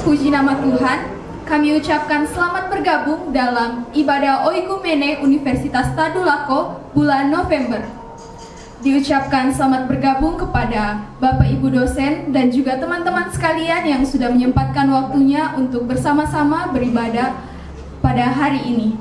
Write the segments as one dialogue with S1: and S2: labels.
S1: Puji nama Tuhan, kami ucapkan selamat bergabung dalam ibadah Oikumene Universitas Tadulako bulan November. Diucapkan selamat bergabung kepada Bapak Ibu dosen dan juga teman-teman sekalian yang sudah menyempatkan waktunya untuk bersama-sama beribadah pada hari ini.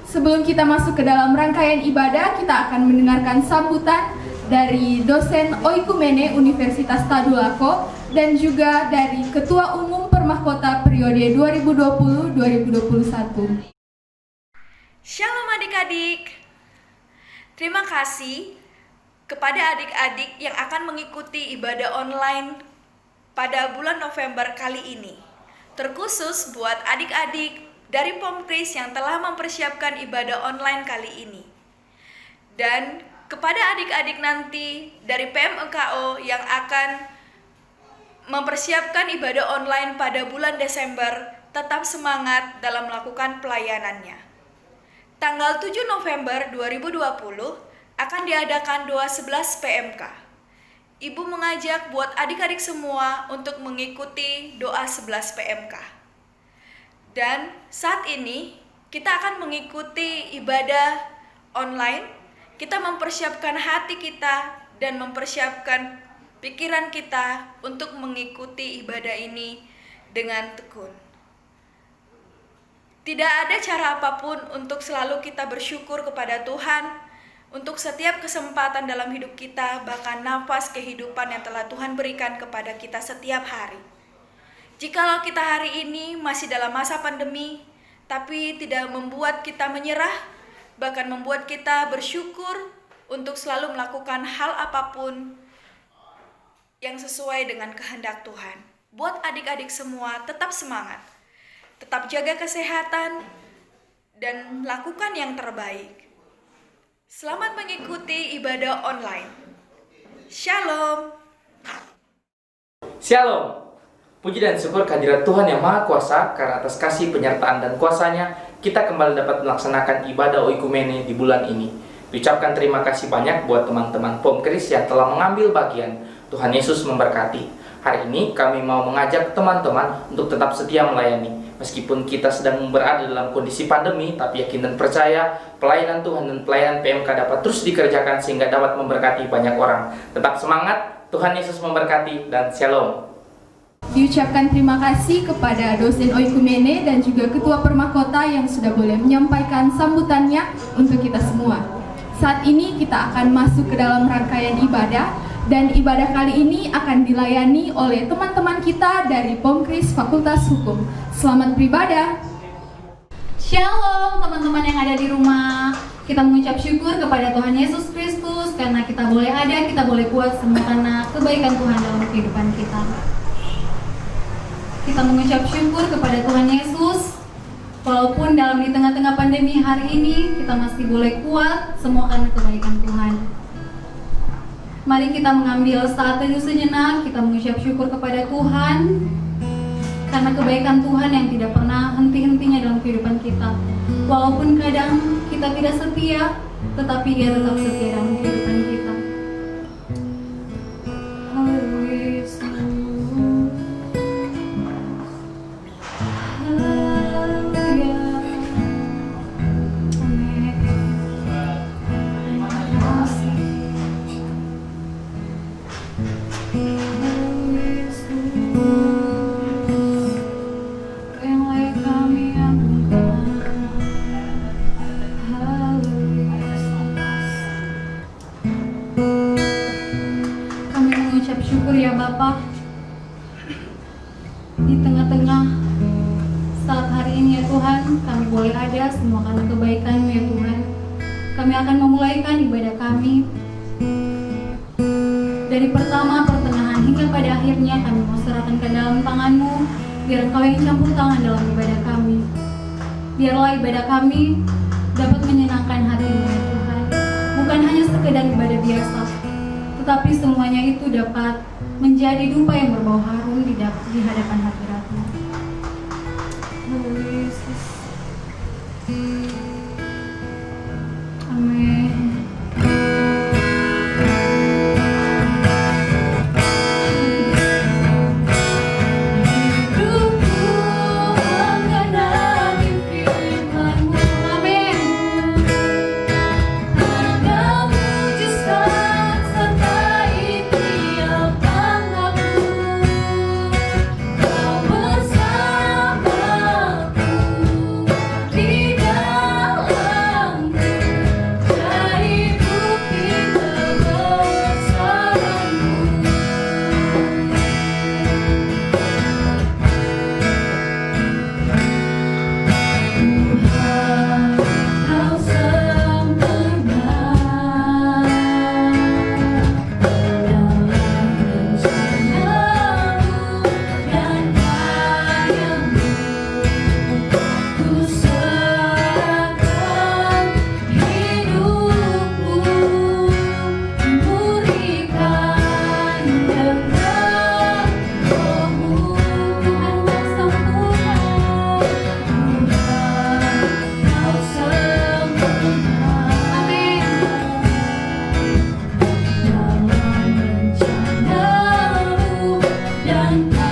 S1: Sebelum kita masuk ke dalam rangkaian ibadah, kita akan mendengarkan sambutan dari dosen Oikumene Universitas Tadulako dan juga dari Ketua Umum Permahkota periode 2020-2021.
S2: Shalom adik-adik. Terima kasih kepada adik-adik yang akan mengikuti ibadah online pada bulan November kali ini. Terkhusus buat adik-adik dari Pomkris yang telah mempersiapkan ibadah online kali ini. Dan kepada adik-adik nanti dari PMEKO yang akan mempersiapkan ibadah online pada bulan Desember, tetap semangat dalam melakukan pelayanannya. Tanggal 7 November 2020 akan diadakan doa 11 PMK. Ibu mengajak buat adik-adik semua untuk mengikuti doa 11 PMK. Dan saat ini kita akan mengikuti ibadah online. Kita mempersiapkan hati kita dan mempersiapkan pikiran kita untuk mengikuti ibadah ini dengan tekun. Tidak ada cara apapun untuk selalu kita bersyukur kepada Tuhan untuk setiap kesempatan dalam hidup kita, bahkan nafas kehidupan yang telah Tuhan berikan kepada kita setiap hari. Jikalau kita hari ini masih dalam masa pandemi, tapi tidak membuat kita menyerah, bahkan membuat kita bersyukur untuk selalu melakukan hal apapun yang sesuai dengan kehendak Tuhan. Buat adik-adik semua, tetap semangat, tetap jaga kesehatan, dan lakukan yang terbaik. Selamat mengikuti ibadah online. Shalom.
S3: Shalom. Puji dan syukur kehadirat Tuhan yang Maha Kuasa, karena atas kasih penyertaan dan kuasa-Nya, kita kembali dapat melaksanakan ibadah Oikumene di bulan ini. Diucapkan terima kasih banyak buat teman-teman Pomkris yang telah mengambil bagian. Tuhan Yesus memberkati. Hari ini kami mau mengajak teman-teman untuk tetap setia melayani. Meskipun kita sedang berada dalam kondisi pandemi, tapi yakin dan percaya pelayanan Tuhan dan pelayanan PMK dapat terus dikerjakan sehingga dapat memberkati banyak orang. Tetap semangat, Tuhan Yesus memberkati, dan shalom.
S1: Diucapkan terima kasih kepada dosen Oikumene dan juga Ketua Permahkota yang sudah boleh menyampaikan sambutannya untuk kita semua. Saat ini kita akan masuk ke dalam rangkaian ibadah, dan ibadah kali ini akan dilayani oleh teman-teman kita dari Pomkris Fakultas Hukum. Selamat beribadah.
S4: Shalom teman-teman yang ada di rumah. Kita mengucap syukur kepada Tuhan Yesus Kristus karena kita boleh ada, kita boleh kuat semua karena kebaikan Tuhan dalam kehidupan kita. Kita mengucap syukur kepada Tuhan Yesus, walaupun dalam di tengah-tengah pandemi hari ini kita masih boleh kuat semua karena kebaikan Tuhan. Mari kita mengambil saat teduh sejenak, kita mengucap syukur kepada Tuhan karena kebaikan Tuhan yang tidak pernah henti-hentinya dalam kehidupan kita. Walaupun kadang kita tidak setia, tetapi Dia tetap setia dalam kehidupan kita. Syukur ya Bapak, di tengah-tengah saat hari ini ya Tuhan, kami boleh ada semua karena kebaikan-Mu ya Tuhan. Kami akan memulaikan ibadah kami dari pertama, pertengahan hingga pada akhirnya. Kami mau serahkan ke dalam tangan-Mu, biar Engkau yang campur tangan dalam ibadah kami. Biarlah ibadah kami dapat menyenangkan hati-Mu ya Tuhan, bukan hanya sekedar ibadah biasa, tetapi semuanya itu dapat menjadi dupa yang berbau harum di hadapan hadirat-Mu. Amin. Hidup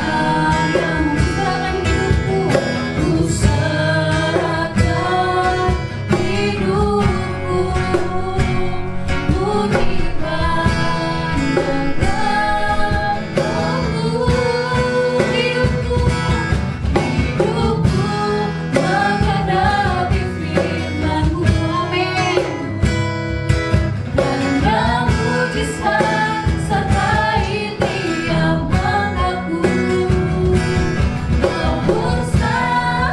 S4: kepadamu serahkan hidupku, ku serahkan hidupku, buktikan kegagalanmu. Hidupku menghadapi firman-Mu. Amin. Tanda mujizat sertai tiap langkahku, Kau bersamaku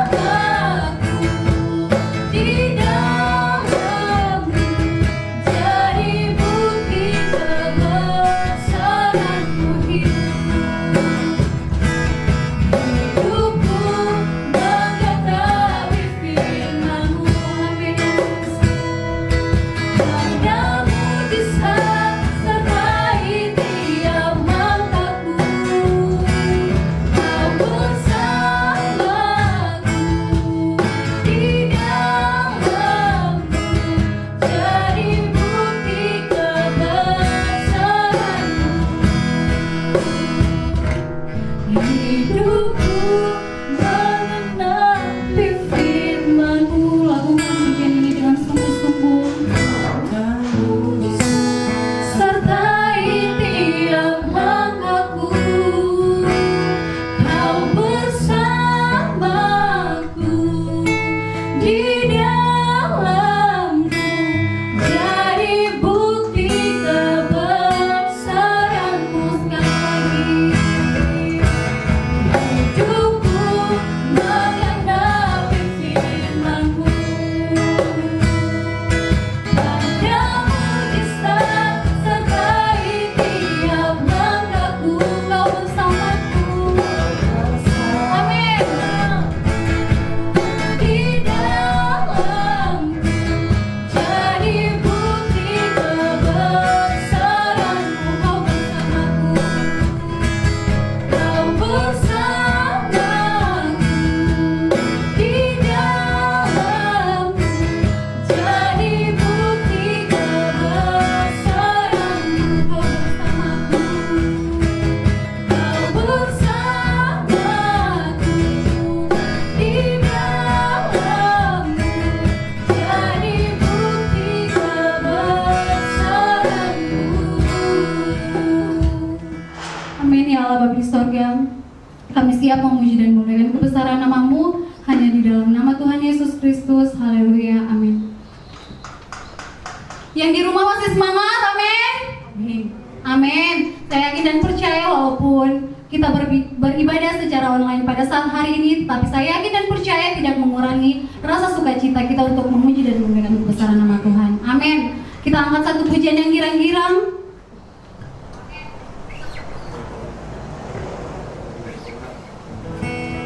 S4: di dalam-Mu, jadi bukti kebesaran-Mu. Hidupku menghadapi firman-Mu. Amin. Tanda mujizat sertai tiap langkahku, Kau bersamaku di dalam-Mu, jadi bukti kebesaran-Mu. Hidupku mengenapi firman-Mu. Lakukan pujian ini dengan sungguh-sungguh. Sertai tiap langkahku, Kau bersamaku di dalam-Mu, jadi bukti kebesaran-Mu. Sekali lagi. Hidupku menghadapi firman-Mu. Tanda mujizat sertai tiap langkahku, Kau bersamaku. Amin. Di dalam-Mu, jadi bukti kebesaran-Mu. Kau bersamaku. Kau bersamaku di dalam-Mu, jadi bukti kebesaran-Mu. Kau bersamaku. Kau bersamaku di dalam-Mu, jadi bukti kebesaran-Mu. Amin. Ya Allah Bapa di sorga, kami siap memuji dan memuliakan kebesaran nama-Mu hanya di dalam nama Tuhan Yesus Kristus. Haleluya. Amin. Yang di rumah masih semangat? Amin. Amin. Amin. Saya yakin dan percaya walaupun kita beribadah secara online pada saat hari ini, tapi saya yakin dan percaya tidak mengurangi rasa sukacita kita untuk memuji dan memuliakan kebesaran nama Tuhan. Amin. Kita angkat satu pujian yang girang-girang.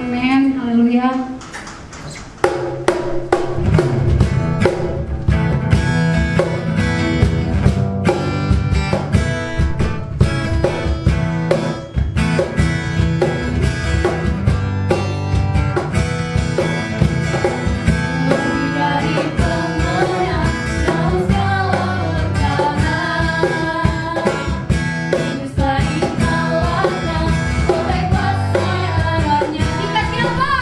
S4: Amin. Haleluya. Dari pemenang dalam segala perkara, bisa dikalahkan oleh kuasa darahnya. Jika siapa?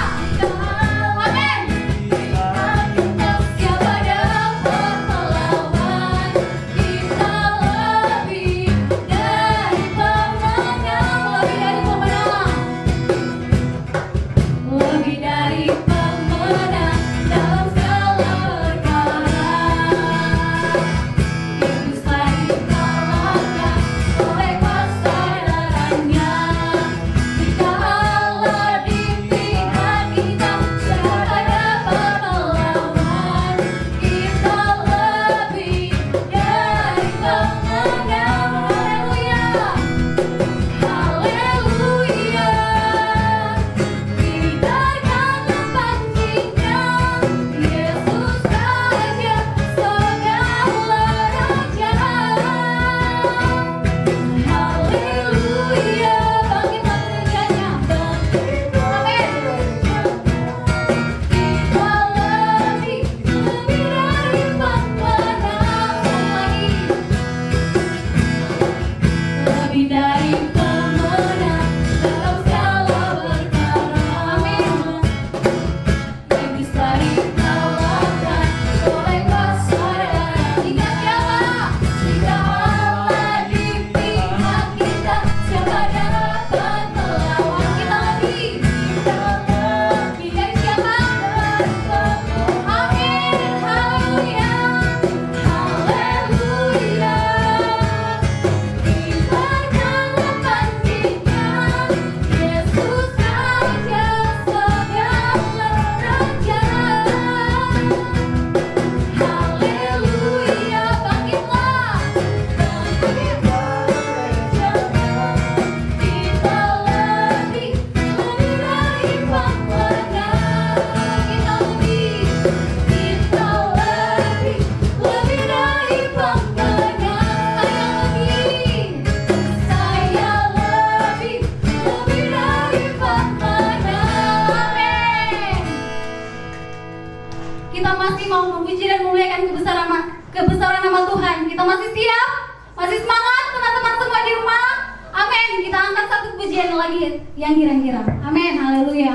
S4: memuji dan memuliakan kebesaran nama Tuhan. Kita masih siap? Masih semangat teman-teman semua di rumah? Amin. Kita angkat satu pujian lagi yang kira-kira. Amin. Haleluya.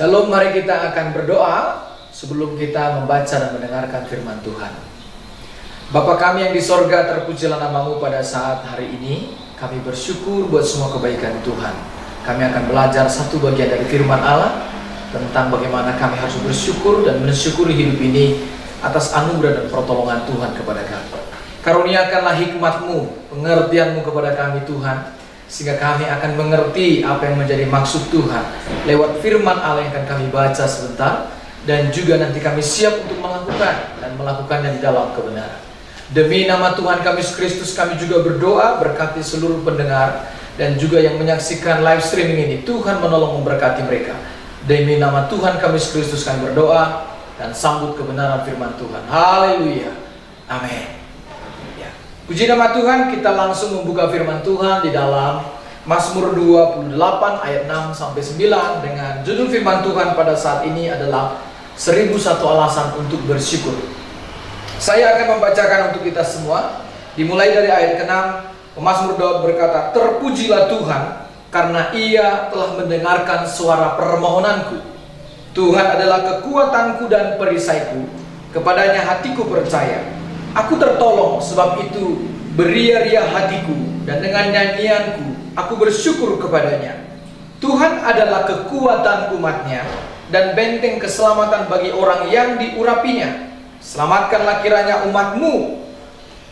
S5: Shalom, mari kita akan berdoa sebelum kita membaca dan mendengarkan firman Tuhan. Bapa kami yang di sorga, terpujilah namamu pada saat hari ini. Kami bersyukur buat semua kebaikan Tuhan. Kami akan belajar satu bagian dari firman Allah tentang bagaimana kami harus bersyukur dan mensyukuri hidup ini atas anugerah dan pertolongan Tuhan kepada kami. Karuniakanlah hikmat-Mu, pengertian-Mu kepada kami Tuhan, sehingga kami akan mengerti apa yang menjadi maksud Tuhan lewat firman Allah yang akan kami baca sebentar, dan juga nanti kami siap untuk melakukan dan melakukannya di dalam kebenaran. Demi nama Tuhan kami Yesus Kristus, kami juga berdoa, berkati seluruh pendengar dan juga yang menyaksikan live streaming ini. Tuhan menolong memberkati mereka. Demi nama Tuhan kami Yesus Kristus kami berdoa dan sambut kebenaran firman Tuhan. Haleluya. Amin. Puji nama Tuhan, kita langsung membuka firman Tuhan di dalam Mazmur 28 ayat 6 sampai 9 dengan judul firman Tuhan pada saat ini adalah 1001 alasan untuk bersyukur. Saya akan membacakan untuk kita semua. Dimulai dari ayat ke-6, Mazmur Daud berkata, "Terpujilah Tuhan karena Ia telah mendengarkan suara permohonanku. Tuhan adalah kekuatanku dan perisaiku, kepadanya hatiku percaya. Aku tertolong, sebab itu beria-ria hatiku, dan dengan nyanyianku aku bersyukur kepadanya. Tuhan adalah kekuatan umat-Nya dan benteng keselamatan bagi orang yang diurapinya. Selamatkanlah kiranya umat-Mu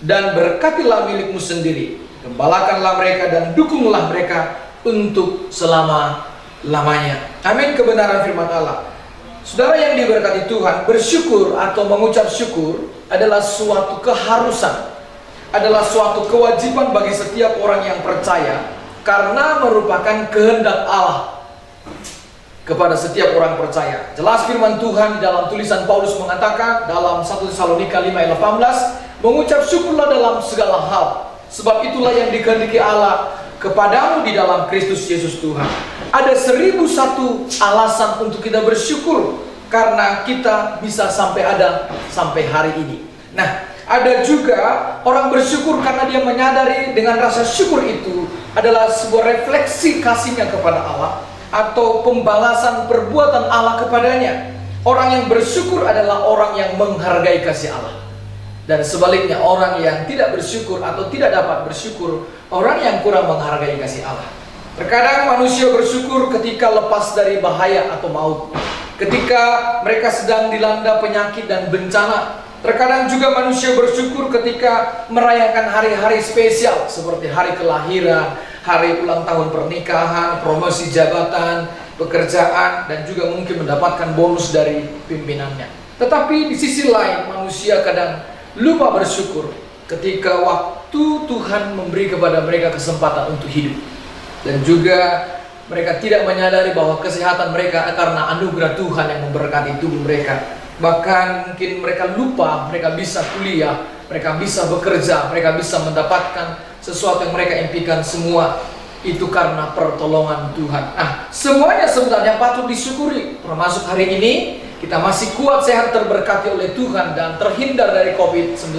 S5: dan berkatilah milik-Mu sendiri. Gembalakanlah mereka dan dukunglah mereka untuk selama-lamanya." Amin. Kebenaran firman Allah. Saudara yang diberkati Tuhan, bersyukur atau mengucap syukur adalah suatu keharusan, adalah suatu kewajiban bagi setiap orang yang percaya, karena merupakan kehendak Allah kepada setiap orang percaya. Jelas firman Tuhan di dalam tulisan Paulus mengatakan dalam 1 Tesalonika 5 ayat 18, "Mengucap syukurlah dalam segala hal, sebab itulah yang dikehendaki Allah kepadamu di dalam Kristus Yesus Tuhan." Ada 1001 alasan untuk kita bersyukur karena kita bisa sampai hari ini. Nah, ada juga orang bersyukur karena dia menyadari dengan rasa syukur itu adalah sebuah refleksi kasihnya kepada Allah atau pembalasan perbuatan Allah kepadanya. Orang yang bersyukur adalah orang yang menghargai kasih Allah. Dan sebaliknya, orang yang tidak bersyukur atau tidak dapat bersyukur, orang yang kurang menghargai kasih Allah. Terkadang manusia bersyukur ketika lepas dari bahaya atau maut, ketika mereka sedang dilanda penyakit dan bencana. Terkadang juga manusia bersyukur ketika merayakan hari-hari spesial seperti hari kelahiran, hari ulang tahun pernikahan, promosi jabatan, pekerjaan, dan juga mungkin mendapatkan bonus dari pimpinannya. Tetapi di sisi lain, manusia kadang lupa bersyukur ketika waktu Tuhan memberi kepada mereka kesempatan untuk hidup. Dan juga mereka tidak menyadari bahwa kesehatan mereka karena anugerah Tuhan yang memberkati tubuh mereka. Bahkan mungkin mereka lupa mereka bisa kuliah, mereka bisa bekerja, mereka bisa mendapatkan sesuatu yang mereka impikan, semua itu karena pertolongan Tuhan. Nah, semuanya sebenarnya patut disyukuri. Termasuk hari ini kita masih kuat, sehat, terberkati oleh Tuhan dan terhindar dari COVID-19.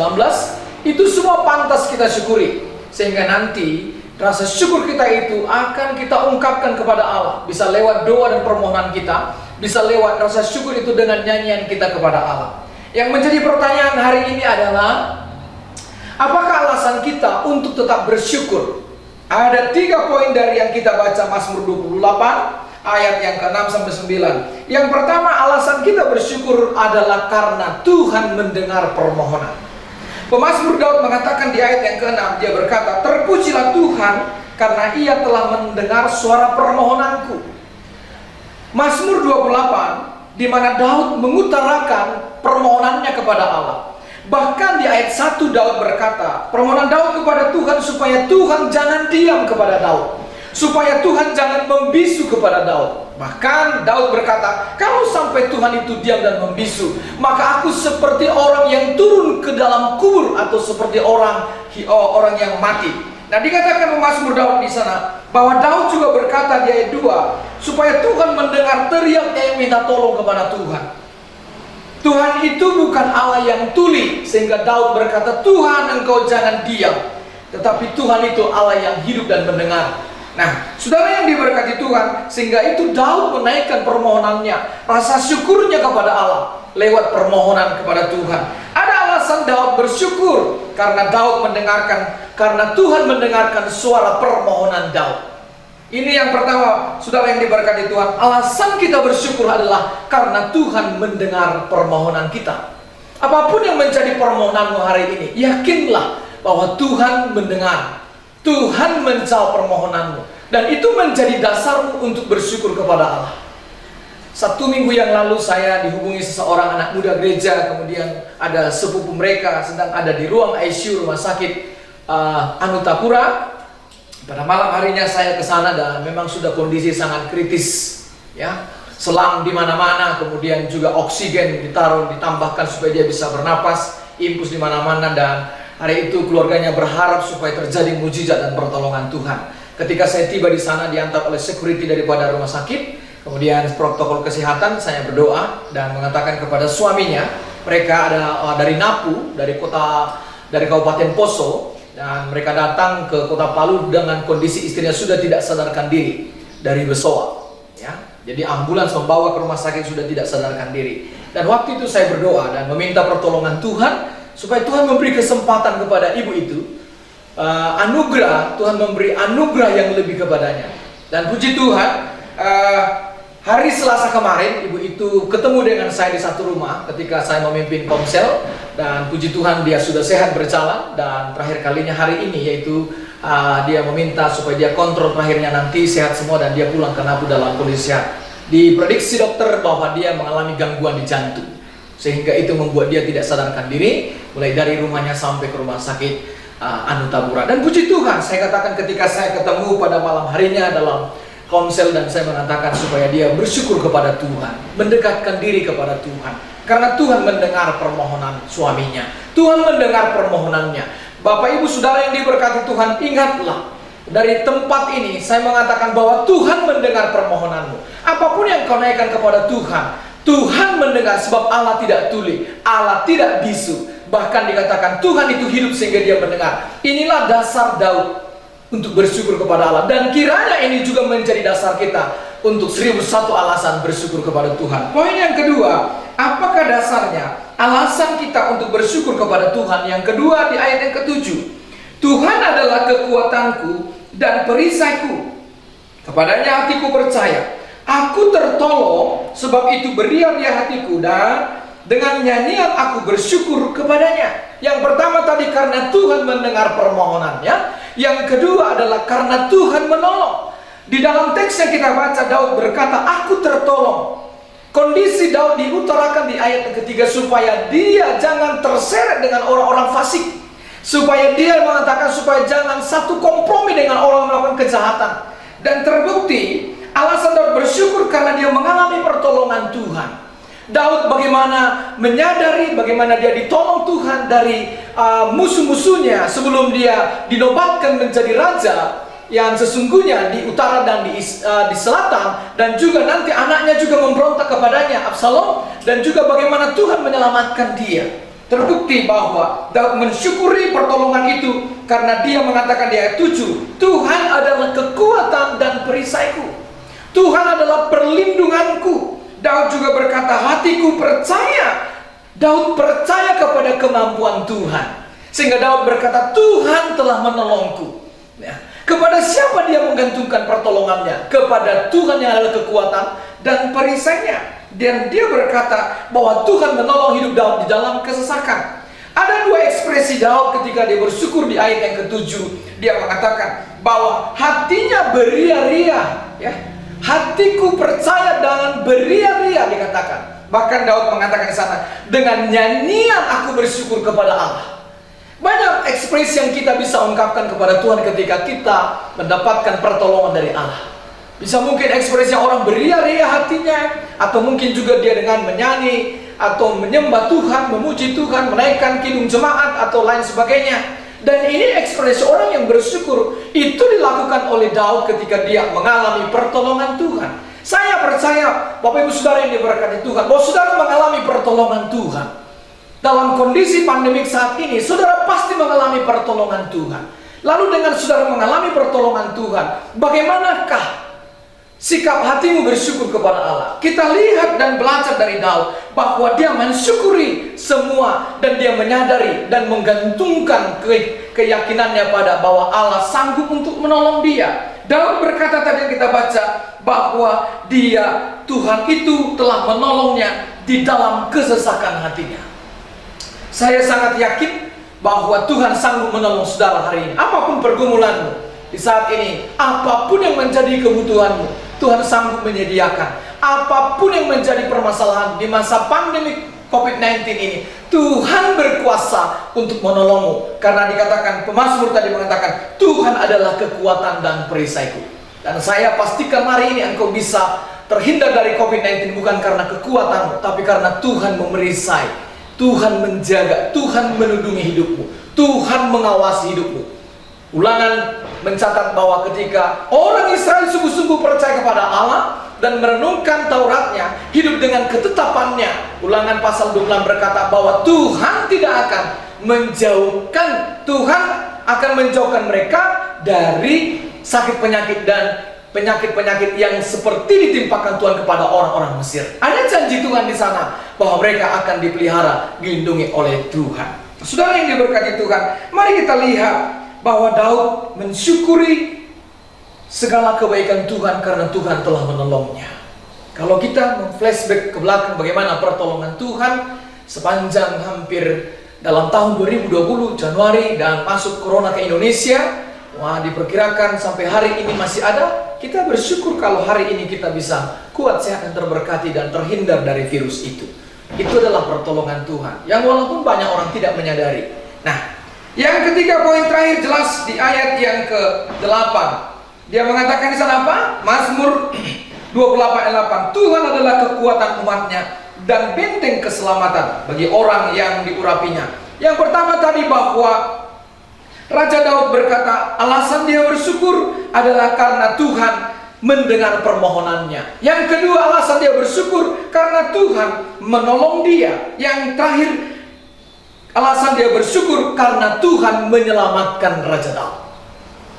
S5: Itu semua pantas kita syukuri. Sehingga nanti rasa syukur kita itu akan kita ungkapkan kepada Allah. Bisa lewat doa dan permohonan kita, bisa lewat rasa syukur itu dengan nyanyian kita kepada Allah. Yang menjadi pertanyaan hari ini adalah, apakah alasan kita untuk tetap bersyukur? Ada 3 poin dari yang kita baca Mazmur 28 ayat yang ke-6 sampai 9. Yang pertama, alasan kita bersyukur adalah karena Tuhan mendengar permohonan. Pemazmur Daud mengatakan di ayat yang ke-6, dia berkata, "Terpujilah Tuhan karena Ia telah mendengar suara permohonanku." Mazmur 28 di mana Daud mengutarakan permohonannya kepada Allah. Bahkan di ayat 1 Daud berkata, permohonan Daud kepada Tuhan supaya Tuhan jangan diam kepada Daud, supaya Tuhan jangan membisu kepada Daud. Bahkan Daud berkata, kalau sampai Tuhan itu diam dan membisu, maka aku seperti orang yang turun ke dalam kubur, atau seperti orang yang mati. Nah, dikatakan Mazmur Daud di sana bahwa Daud juga berkata di ayat 2, supaya Tuhan mendengar teriaknya yang minta tolong kepada Tuhan. Tuhan itu bukan Allah yang tuli, sehingga Daud berkata, Tuhan engkau jangan diam. Tetapi Tuhan itu Allah yang hidup dan mendengar. Nah, saudara yang diberkati Tuhan, sehingga itu Daud menaikkan permohonannya, rasa syukurnya kepada Allah lewat permohonan kepada Tuhan. Ada alasan Daud bersyukur karena Tuhan mendengarkan suara permohonan Daud. Ini yang pertama, saudara yang diberkati Tuhan. Alasan kita bersyukur adalah karena Tuhan mendengar permohonan kita. Apapun yang menjadi permohonanmu hari ini, yakinlah bahwa Tuhan mendengar. Tuhan menjawab permohonanmu. Dan itu menjadi dasarmu untuk bersyukur kepada Allah. 1 minggu yang lalu saya dihubungi seseorang anak muda gereja. Kemudian ada sepupu mereka sedang ada di ruang ICU rumah sakit Anutapura. Pada malam harinya saya ke sana dan memang sudah kondisi sangat kritis, ya. Selang di mana-mana, kemudian juga oksigen ditambahkan supaya dia bisa bernapas, infus di mana-mana, dan hari itu keluarganya berharap supaya terjadi mujizat dan pertolongan Tuhan. Ketika saya tiba di sana diantar oleh security daripada rumah sakit, kemudian protokol kesehatan, saya berdoa dan mengatakan kepada suaminya, mereka ada dari Napu, dari Kabupaten Poso. Dan mereka datang ke kota Palu dengan kondisi istrinya sudah tidak sadarkan diri dari Besoa, ya. Jadi ambulans membawa ke rumah sakit sudah tidak sadarkan diri. Dan waktu itu saya berdoa dan meminta pertolongan Tuhan supaya Tuhan memberi kesempatan kepada ibu itu, Tuhan memberi anugerah yang lebih kepadanya. Dan puji Tuhan, hari Selasa kemarin ibu itu ketemu dengan saya di satu rumah ketika saya memimpin komsel. Dan puji Tuhan dia sudah sehat berjalan. Dan terakhir kalinya hari ini yaitu dia meminta supaya dia kontrol terakhirnya nanti sehat semua dan dia pulang ke Napu dalam kondisi sehat. Diprediksi dokter bahwa dia mengalami gangguan di jantung, sehingga itu membuat dia tidak sadarkan diri mulai dari rumahnya sampai ke rumah sakit Anutapura. Dan puji Tuhan, saya katakan ketika saya ketemu pada malam harinya dalam komsel dan saya mengatakan supaya dia bersyukur kepada Tuhan, mendekatkan diri kepada Tuhan. Karena Tuhan mendengar permohonan suaminya. Tuhan mendengar permohonannya. Bapak ibu saudara yang diberkati Tuhan, ingatlah. Dari tempat ini saya mengatakan bahwa Tuhan mendengar permohonanmu. Apapun yang kau naikkan kepada Tuhan, Tuhan mendengar, sebab Allah tidak tuli, Allah tidak bisu. Bahkan dikatakan Tuhan itu hidup sehingga dia mendengar. Inilah dasar Daud untuk bersyukur kepada Allah. Dan kiranya ini juga menjadi dasar kita untuk 1001 alasan bersyukur kepada Tuhan. Poin yang kedua, apakah dasarnya alasan kita untuk bersyukur kepada Tuhan? Yang kedua di ayat yang ke-7, Tuhan adalah kekuatanku dan perisaiku, kepadanya hatiku percaya. Aku tertolong, sebab itu beria-ria hatiku, dan dengan nyanyian aku bersyukur kepadanya. Yang pertama tadi karena Tuhan mendengar permohonannya. Yang kedua adalah karena Tuhan menolong. Di dalam teks yang kita baca, Daud berkata, aku tertolong. Kondisi Daud diutarakan di ayat yang ketiga supaya dia jangan terseret dengan orang-orang fasik. Supaya dia mengatakan supaya jangan satu kompromi dengan orang melakukan kejahatan. Dan terbukti alasan Daud bersyukur karena dia mengalami pertolongan Tuhan. Daud bagaimana menyadari bagaimana dia ditolong Tuhan dari musuh-musuhnya sebelum dia dinobatkan menjadi raja yang sesungguhnya di utara dan di selatan, dan juga nanti anaknya juga memberontak kepadanya, Absalom, dan juga bagaimana Tuhan menyelamatkan dia. Terbukti bahwa Daud mensyukuri pertolongan itu karena dia mengatakan di ayat 7, Tuhan adalah kekuatan dan perisaiku, Tuhan adalah perlindunganku. Daud juga berkata, hatiku percaya. Daud percaya kepada kemampuan Tuhan, sehingga Daud berkata, Tuhan telah menolongku. Ya. Kepada siapa dia menggantungkan pertolongannya? Kepada Tuhan yang adalah kekuatan dan perisainya. Dan dia berkata bahwa Tuhan menolong hidup Daud di dalam kesesakan. Ada dua ekspresi Daud ketika dia bersyukur di ayat yang ke-7. Dia mengatakan bahwa hatinya beria-ria, ya. Hatiku percaya dengan beria-ria, dikatakan. Bahkan Daud mengatakan di sana, dengan nyanyian aku bersyukur kepada Allah. Banyak ekspresi yang kita bisa ungkapkan kepada Tuhan ketika kita mendapatkan pertolongan dari Allah. Bisa mungkin ekspresi orang beria-ria hatinya, atau mungkin juga dia dengan menyanyi, atau menyembah Tuhan, memuji Tuhan, menaikkan kidung jemaat, atau lain sebagainya. Dan ini ekspresi orang yang bersyukur. Itu dilakukan oleh Daud ketika dia mengalami pertolongan Tuhan. Saya percaya, Bapak Ibu Saudara yang diberkati Tuhan, bahwa saudara mengalami pertolongan Tuhan. Dalam kondisi pandemik saat ini, saudara pasti mengalami pertolongan Tuhan. Lalu dengan saudara mengalami pertolongan Tuhan, bagaimanakah sikap hatimu bersyukur kepada Allah? Kita lihat dan belajar dari Daud bahwa dia mensyukuri semua dan dia menyadari dan menggantungkan keyakinannya pada bahwa Allah sanggup untuk menolong dia. Daud berkata tadi yang kita baca bahwa Tuhan itu telah menolongnya di dalam kesesakan hatinya. Saya sangat yakin bahwa Tuhan sanggup menolong saudara hari ini. Apapun pergumulanmu di saat ini, apapun yang menjadi kebutuhanmu, Tuhan sanggup menyediakan. Apapun yang menjadi permasalahan di masa pandemi COVID-19 ini, Tuhan berkuasa untuk menolongmu. Karena dikatakan, pemazmur tadi mengatakan, Tuhan adalah kekuatan dan perisaiku. Dan saya pastikan hari ini engkau bisa terhindar dari COVID-19 bukan karena kekuatanmu, tapi karena Tuhan memerisai, Tuhan menjaga, Tuhan melindungi hidupmu, Tuhan mengawasi hidupmu. Ulangan mencatat bahwa ketika orang Israel sungguh-sungguh percaya kepada Allah dan merenungkan Tauratnya, hidup dengan ketetapannya, Ulangan pasal 26 berkata bahwa Tuhan tidak akan menjauhkan mereka dari sakit penyakit dan penyakit-penyakit yang seperti ditimpakan Tuhan kepada orang-orang Mesir. Ada janji Tuhan di sana bahwa mereka akan dipelihara, dilindungi oleh Tuhan. Saudara yang diberkati Tuhan, mari kita lihat bahwa Daud mensyukuri segala kebaikan Tuhan karena Tuhan telah menolongnya. Kalau kita flashback ke belakang bagaimana pertolongan Tuhan sepanjang hampir dalam tahun 2020 Januari dan masuk corona ke Indonesia, diperkirakan sampai hari ini masih ada. Kita bersyukur kalau hari ini kita bisa kuat, sehat, dan terberkati dan terhindar dari virus itu. Itu adalah pertolongan Tuhan yang walaupun banyak orang tidak menyadari. Nah, yang ketiga, poin terakhir jelas di ayat yang ke-8. Dia mengatakan di sana apa? Mazmur 28 ayat 8. Tuhan adalah kekuatan umatnya dan benteng keselamatan bagi orang yang diurapinya. Yang pertama tadi bahwa Raja Daud berkata alasan dia bersyukur adalah karena Tuhan mendengar permohonannya. Yang kedua, alasan dia bersyukur karena Tuhan menolong dia. Yang terakhir, alasan dia bersyukur karena Tuhan menyelamatkan Raja Daud.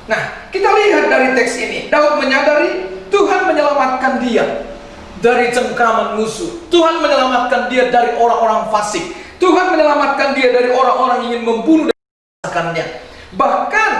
S5: Nah, kita lihat dari teks ini, Daud menyadari Tuhan menyelamatkan dia dari cengkraman musuh. Tuhan menyelamatkan dia dari orang-orang fasik. Tuhan menyelamatkan dia dari orang-orang yang ingin membunuh dan merasakannya. Bahkan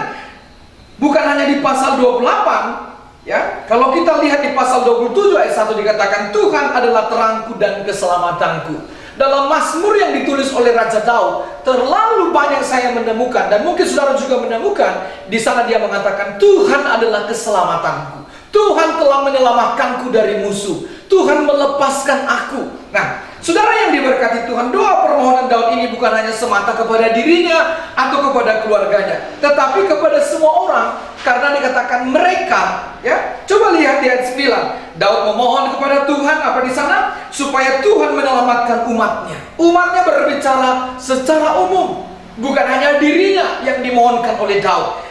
S5: bukan hanya di pasal 28, ya. Kalau kita lihat di pasal 27 ayat 1 dikatakan Tuhan adalah terangku dan keselamatanku. Dalam Mazmur yang ditulis oleh Raja Daud, terlalu banyak saya menemukan dan mungkin saudara juga menemukan di sana dia mengatakan Tuhan adalah keselamatanku. Tuhan telah menyelamatkanku dari musuh. Tuhan melepaskan aku. Nah, saudara yang diberkati Tuhan, doa permohonan Daud ini bukan hanya semata kepada dirinya atau kepada keluarganya, tetapi kepada semua orang, karena dikatakan mereka, ya. Coba lihat di ayat 9. Daud memohon kepada Tuhan apa di sana? Supaya Tuhan menyelamatkan umatnya. Umatnya berbicara secara umum, bukan hanya dirinya yang dimohonkan oleh Daud.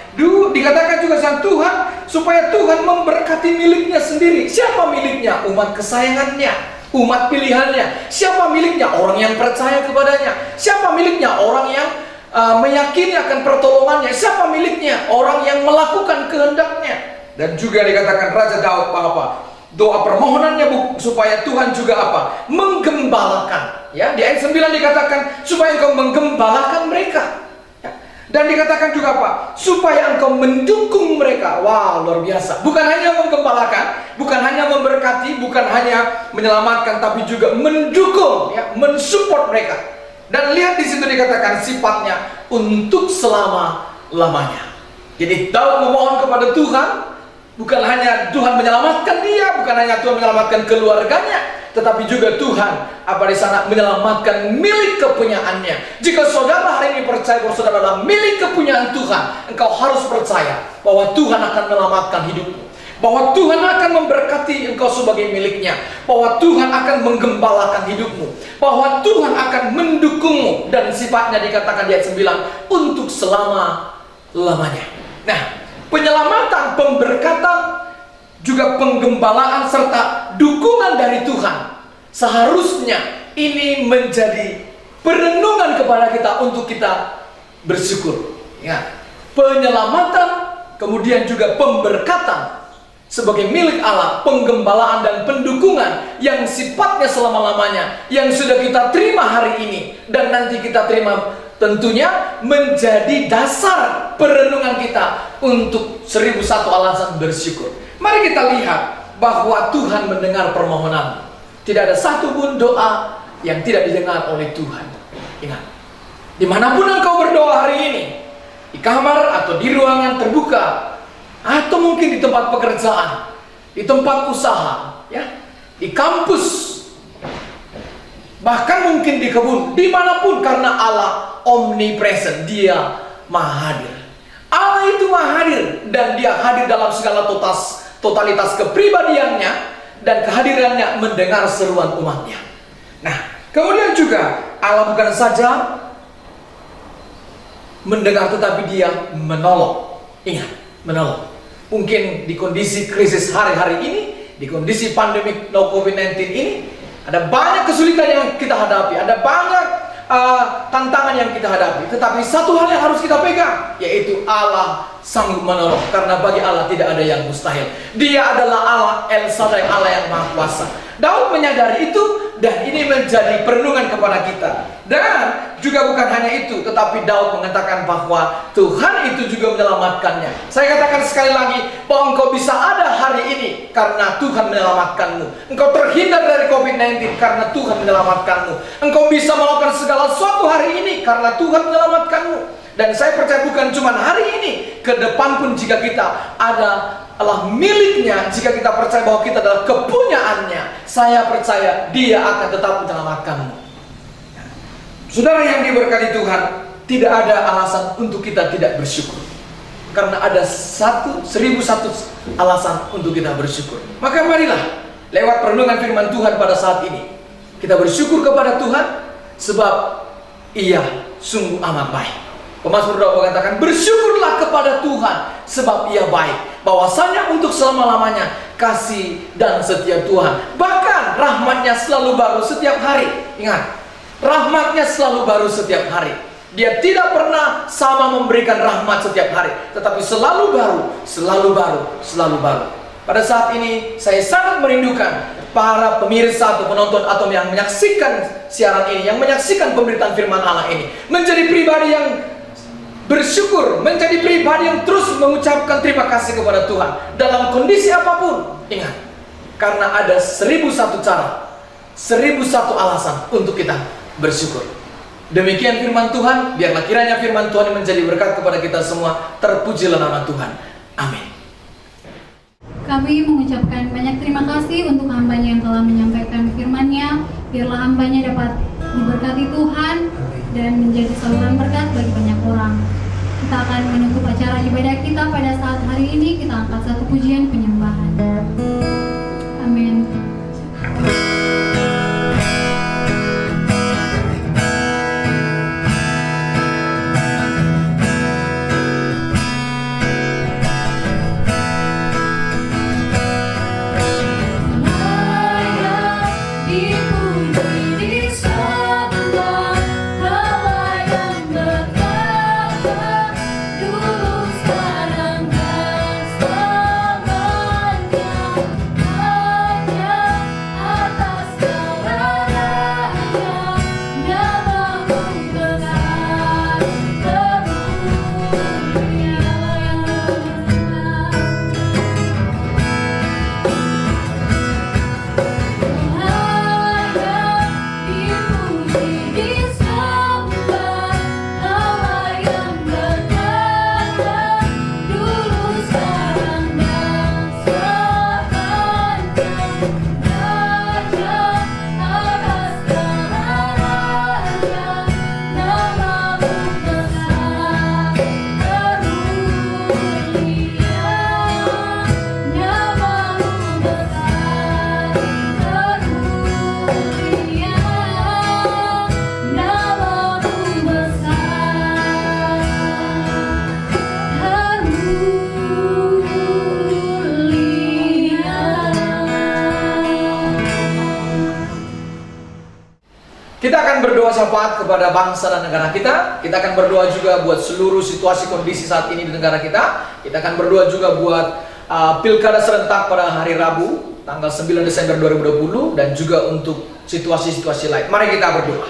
S5: Dikatakan juga sama Tuhan supaya Tuhan memberkati miliknya sendiri. Siapa miliknya? Umat kesayangannya, umat pilihannya. Siapa miliknya? Orang yang percaya kepadanya. Siapa miliknya? Orang yang meyakini akan pertolongannya. Siapa miliknya? Orang yang melakukan kehendaknya. Dan juga dikatakan Raja Daud apa? Doa permohonannya supaya Tuhan juga apa? Menggembalakan. Ya, di ayat 9 dikatakan supaya engkau menggembalakan mereka. Dan dikatakan juga apa? Supaya engkau mendukung mereka. Wah, luar biasa. Bukan hanya menggembalakan, bukan hanya memberkati, bukan hanya menyelamatkan, tapi juga mendukung, ya, mensupport mereka. Dan lihat di situ dikatakan sifatnya untuk selama-lamanya. Jadi Daud memohon kepada Tuhan, bukan hanya Tuhan menyelamatkan dia, bukan hanya Tuhan menyelamatkan keluarganya, tetapi juga Tuhan apa di sana menyelamatkan milik kepunyaannya. Jika saudara hari ini percaya bahwa saudara adalah milik kepunyaan Tuhan, engkau harus percaya bahwa Tuhan akan menyelamatkan hidupmu, bahwa Tuhan akan memberkati engkau sebagai miliknya, bahwa Tuhan akan menggembalakan hidupmu, bahwa Tuhan akan mendukungmu, dan sifatnya dikatakan di ayat 9 untuk selama-lamanya. Nah, penyelamatan, pemberkatan, juga penggembalaan serta dukungan dari Tuhan seharusnya ini menjadi perenungan kepada kita untuk kita bersyukur. Ya, penyelamatan, kemudian juga pemberkatan sebagai milik Allah, penggembalaan dan pendukungan yang sifatnya selama-lamanya, yang sudah kita terima hari ini dan nanti kita terima, tentunya menjadi dasar perenungan kita untuk 1001 alasan bersyukur. Mari kita lihat bahwa Tuhan mendengar permohonan. Tidak ada satupun doa yang tidak didengar oleh Tuhan. Ingat, dimanapun engkau berdoa hari ini, di kamar atau di ruangan terbuka, atau mungkin di tempat pekerjaan, di tempat usaha, ya, di kampus, bahkan mungkin di kebun, dimanapun, karena Allah omnipresent, Dia maha hadir. Allah itu maha hadir, dan Dia hadir dalam segala totalitas kepribadiannya, dan kehadirannya mendengar seruan umatnya. Nah, kemudian juga Allah bukan saja mendengar, tetapi Dia menolong. Ingat, menolong. Mungkin di kondisi krisis hari-hari ini, di kondisi pandemi COVID-19 ini, ada banyak kesulitan yang kita hadapi, ada banyak tantangan yang kita hadapi. Tetapi satu hal yang harus kita pegang, yaitu Allah sanggup menolong. Karena bagi Allah tidak ada yang mustahil. Dia adalah Allah El Shaddai, Allah yang Maha Kuasa. Daud menyadari itu, dan ini menjadi perenungan kepada kita. Dan juga bukan hanya itu, tetapi Daud mengatakan bahwa Tuhan itu juga menyelamatkannya. Saya katakan sekali lagi bahwa engkau bisa ada hari ini karena Tuhan menyelamatkanmu. Engkau terhindar dari COVID-19 karena Tuhan menyelamatkanmu. Engkau bisa melakukan segala sesuatu hari ini karena Tuhan menyelamatkanmu. Dan saya percaya bukan cuma hari ini, ke depan pun jika kita adalah miliknya, jika kita percaya bahwa kita adalah kepunyaannya, saya percaya Dia akan tetap menyelamatkanmu. Saudara yang diberkati Tuhan, tidak ada alasan untuk kita tidak bersyukur. Karena ada 1001 alasan untuk kita bersyukur. Maka marilah, lewat perenungan firman Tuhan pada saat ini, kita bersyukur kepada Tuhan, sebab Ia sungguh amat baik. Pemazmur Daud mengatakan, bersyukurlah kepada Tuhan, sebab Ia baik. Bahwasanya untuk selama-lamanya kasih dan setia Tuhan. Bahkan rahmatnya selalu baru setiap hari. Ingat, rahmatnya selalu baru setiap hari. Dia tidak pernah sama memberikan rahmat setiap hari, tetapi selalu baru, selalu baru, selalu baru. Pada saat ini saya sangat merindukan para pemirsa atau penonton atau yang menyaksikan siaran ini, yang menyaksikan pemberitaan firman Allah ini, menjadi pribadi yang bersyukur, menjadi pribadi yang terus mengucapkan terima kasih kepada Tuhan dalam kondisi apapun. Ingat, karena ada 1001 cara, 1001 alasan untuk kita bersyukur. Demikian firman Tuhan. Biarlah kiranya firman Tuhan menjadi berkat kepada kita semua. Terpujilah nama Tuhan. Amin.
S4: Kami mengucapkan banyak terima kasih untuk hambanya yang telah menyampaikan firman-Nya. Biarlah hambanya dapat diberkati Tuhan dan menjadi saluran berkat bagi banyak orang. Kita akan menutup acara ibadah kita pada saat hari ini. Kita angkat satu pujian penyembahan. Amin.
S6: Dulu, sekarang, dan selamanya.
S5: syafaat kepada bangsa dan negara kita. Kita akan berdoa juga buat seluruh situasi kondisi saat ini di negara kita. Kita akan berdoa juga buat pilkada serentak pada hari Rabu tanggal 9 Desember 2020 dan juga untuk situasi-situasi lain. Mari kita berdoa.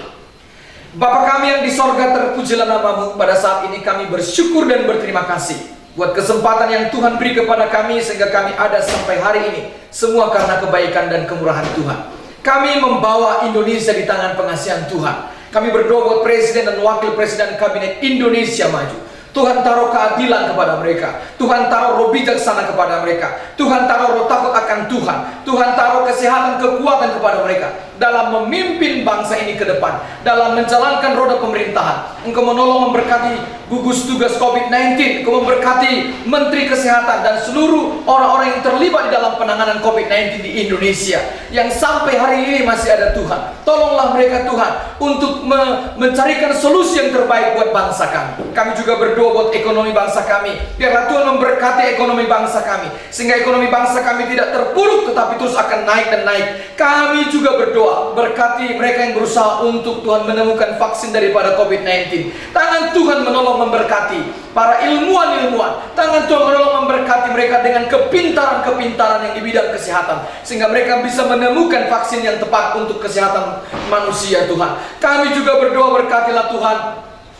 S5: Bapa kami yang di sorga, terpujilah nama-Mu. Pada saat ini kami bersyukur dan berterima kasih buat kesempatan yang Tuhan beri kepada kami sehingga kami ada sampai hari ini. Semua karena kebaikan dan kemurahan Tuhan. Kami membawa Indonesia di tangan pengasihan Tuhan. Kami berdoa buat Presiden dan Wakil Presiden Kabinet Indonesia Maju. Tuhan taruh keadilan kepada mereka. Tuhan taruh roh bijaksana kepada mereka. Tuhan taruh roh takut akan Tuhan. Tuhan taruh kesehatan, kekuatan kepada mereka dalam memimpin bangsa ini ke depan, dalam menjalankan roda pemerintahan. Engkau menolong memberkati gugus tugas COVID-19. Engkau memberkati Menteri Kesehatan dan seluruh orang-orang yang terlibat di dalam penanganan COVID-19 di Indonesia yang sampai hari ini masih ada. Tuhan, tolonglah mereka Tuhan untuk mencarikan solusi yang terbaik buat bangsa kami. Kami juga berdoa buat ekonomi bangsa kami. Biarlah Tuhan memberkati ekonomi bangsa kami sehingga ekonomi bangsa kami tidak terpuruk tetapi terus akan naik dan naik. Kami juga berdoa berkati mereka yang berusaha untuk Tuhan menemukan vaksin daripada COVID-19. Tangan Tuhan menolong memberkati para ilmuwan-ilmuwan. Tangan Tuhan menolong memberkati mereka dengan kepintaran-kepintaran yang di bidang kesehatan sehingga mereka bisa menemukan vaksin yang tepat untuk kesehatan manusia. Tuhan, kami juga berdoa berkatilah Tuhan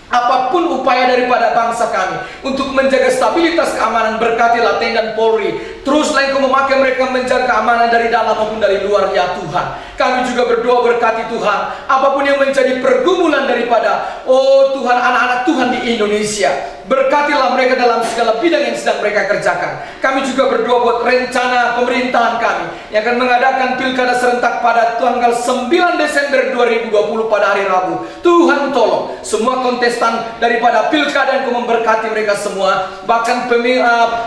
S5: apapun upaya daripada bangsa kami untuk menjaga stabilitas keamanan. Berkatilah TNI dan Polri. Teruslah Engkau memakai mereka menjaga keamanan dari dalam maupun dari luar ya Tuhan. Kami juga berdoa berkati Tuhan apapun yang menjadi pergumulan daripada Tuhan anak-anak Tuhan di Indonesia. Berkatilah mereka dalam segala bidang yang sedang mereka kerjakan. Kami juga berdoa buat rencana pemerintahan kami yang akan mengadakan pilkada serentak pada tanggal 9 Desember 2020 pada hari Rabu. Tuhan tolong semua kontestan daripada pilkada, Engkau memberkati mereka semua. Bahkan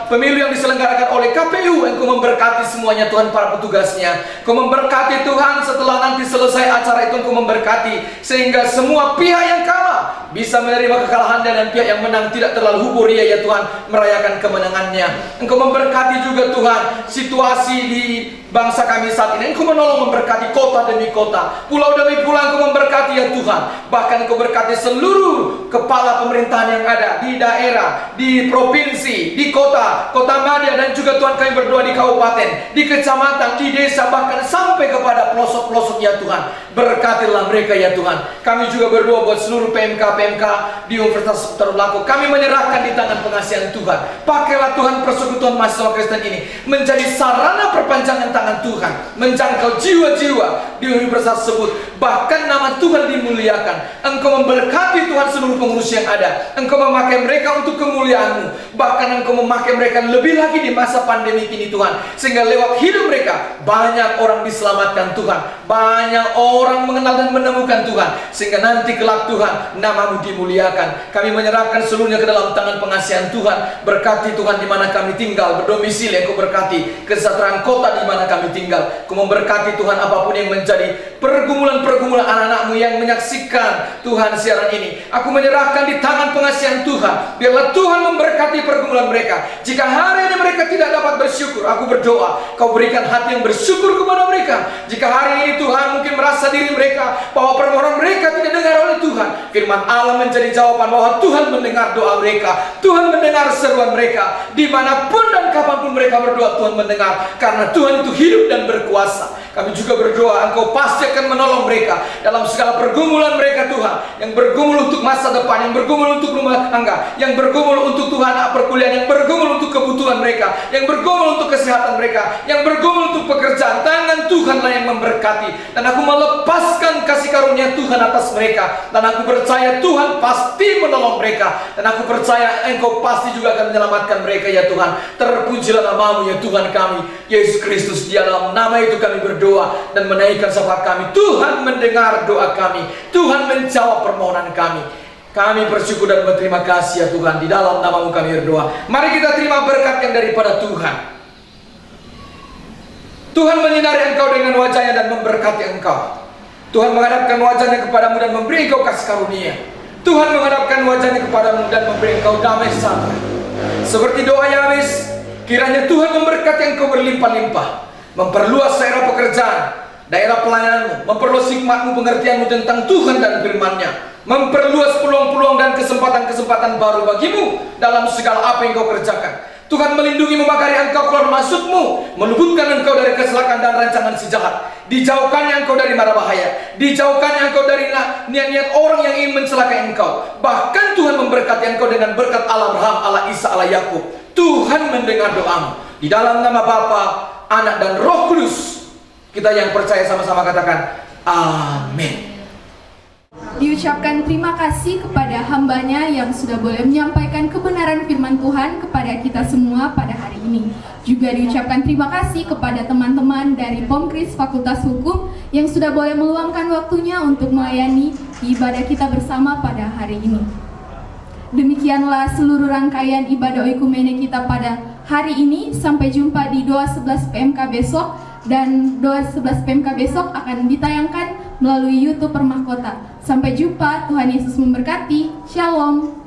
S5: pemilu yang diselenggarakan oleh KPU, Engkau memberkati semuanya Tuhan, para petugasnya. Engkau memberkati Tuhan setelah nanti selesai acara itu, Engkau memberkati sehingga semua pihak yang kalah bisa menerima kekalahannya dan pihak yang menang tidak terlalu huburia ya Tuhan merayakan kemenangannya. Engkau memberkati juga Tuhan situasi di bangsa kami saat ini. Engkau menolong memberkati kota demi kota, pulau demi pulau. Engkau memberkati ya Tuhan. Bahkan Engkau berkati seluruh kepala pemerintahan yang ada di daerah, di provinsi, di kota madya, dan juga Tuhan kami berdoa di kabupaten, di kecamatan, di desa, bahkan sampai kepada pelosok-pelosok ya Tuhan. Berkatilah mereka ya Tuhan. Kami juga berdoa buat seluruh PMK di Universitas Tadulako. Kami menyerahkan di tangan pengasihan Tuhan. Pakailah Tuhan persekutuan mahasiswa Kristen ini menjadi sarana perpanjangan tangan Tuhan, menjangkau jiwa-jiwa di universitas tersebut. Bahkan nama Tuhan dimuliakan. Engkau memberkati Tuhan seluruh pengurus yang ada. Engkau memakai mereka untuk kemuliaan-Mu. Bahkan Engkau memakai mereka lebih lagi di masa pandemi ini Tuhan, sehingga lewat hidup mereka banyak orang diselamatkan Tuhan, banyak orang mengenal dan menemukan Tuhan, sehingga nanti kelak Tuhan nama-Mu dimuliakan. Kami menyerahkan seluruhnya ke dalam tangan pengasihan Tuhan. Berkati Tuhan di mana kami tinggal, berdomisili. Engkau berkati kesejahteraan kota di mana kami tinggal. Engkau memberkati Tuhan apapun yang menjadi pergumulan-pergumulan anak-anak-Mu yang menyaksikan Tuhan siaran ini. Aku menyerahkan di tangan pengasihan Tuhan. Biarlah Tuhan memberkati pergumulan mereka. Jika hari ini mereka tidak dapat bersyukur, aku berdoa Kau berikan hati yang bersyukur kepada mereka. Jika hari ini Tuhan mungkin merasa diri mereka bahwa permohonan mereka tidak dengar oleh Tuhan, firman Allah menjadi jawaban bahwa Tuhan mendengar doa mereka. Tuhan mendengar seruan mereka. Dimanapun dan kapanpun mereka berdoa, Tuhan mendengar. Karena Tuhan itu hidup dan berkuasa. Kami juga berdoa Engkau pasti akan menolong mereka dalam segala pergumulan mereka Tuhan. Yang bergumul untuk masa depan, yang bergumul untuk rumah tangga, yang bergumul untuk Tuhan perkuliahan, yang bergumul untuk kebutuhan mereka, yang bergumul untuk kesehatan mereka, yang bergumul untuk pekerjaan. Tangan Tuhanlah yang memberkati. Dan aku melepaskan kasih karunia Tuhan atas mereka. Dan aku percaya Tuhan pasti menolong mereka. Dan aku percaya Engkau pasti juga akan menyelamatkan mereka ya Tuhan. Terpujilah nama-Mu ya Tuhan kami Yesus Kristus. Di dalam nama itu kami berdoa dan menaikkan syafaat kami. Tuhan mendengar doa kami. Tuhan menjawab permohonan kami. Kami bersyukur dan berterima kasih ya Tuhan. Di dalam nama-Mu kami berdoa. Mari kita terima berkat yang daripada Tuhan. Tuhan menyinari engkau dengan wajahnya dan memberkati engkau. Tuhan menghadapkan wajahnya kepadamu dan memberi engkau kasih karunia. Tuhan menghadapkan wajahnya kepadamu dan memberi engkau damai sejahtera. Seperti doa Yabes, kiranya Tuhan memberkati engkau berlimpah-limpah, memperluas daerah pekerjaan, daerah pelayananmu, memperluas hikmatmu, pengertianmu tentang Tuhan dan firman-Nya, memperluas peluang-peluang dan kesempatan-kesempatan baru bagimu dalam segala apa yang kau kerjakan. Tuhan melindungi memagari engkau keluar masukmu, meluputkan engkau dari kecelakaan dan rancangan si jahat, dijauhkannya engkau dari mara bahaya, dijauhkannya engkau dari niat-niat orang yang ingin mencelakai engkau. Bahkan Tuhan memberkati engkau dengan berkat Allah Abraham, Allah Isa, Allah Yakub. Tuhan mendengar doamu. Di dalam nama Bapa, Anak dan Roh Kudus, kita yang percaya sama-sama katakan amin.
S1: Diucapkan terima kasih kepada hambanya yang sudah boleh menyampaikan kebenaran firman Tuhan kepada kita semua pada hari ini. Juga diucapkan terima kasih kepada teman-teman dari Pomkris Fakultas Hukum yang sudah boleh meluangkan waktunya untuk melayani ibadah kita bersama pada hari ini. Demikianlah seluruh rangkaian ibadah oikumene kita pada hari ini. Sampai jumpa di doa 11 PMK besok. Dan doa 11 PMK besok akan ditayangkan melalui YouTube Permahkota. Sampai jumpa, Tuhan Yesus memberkati. Shalom.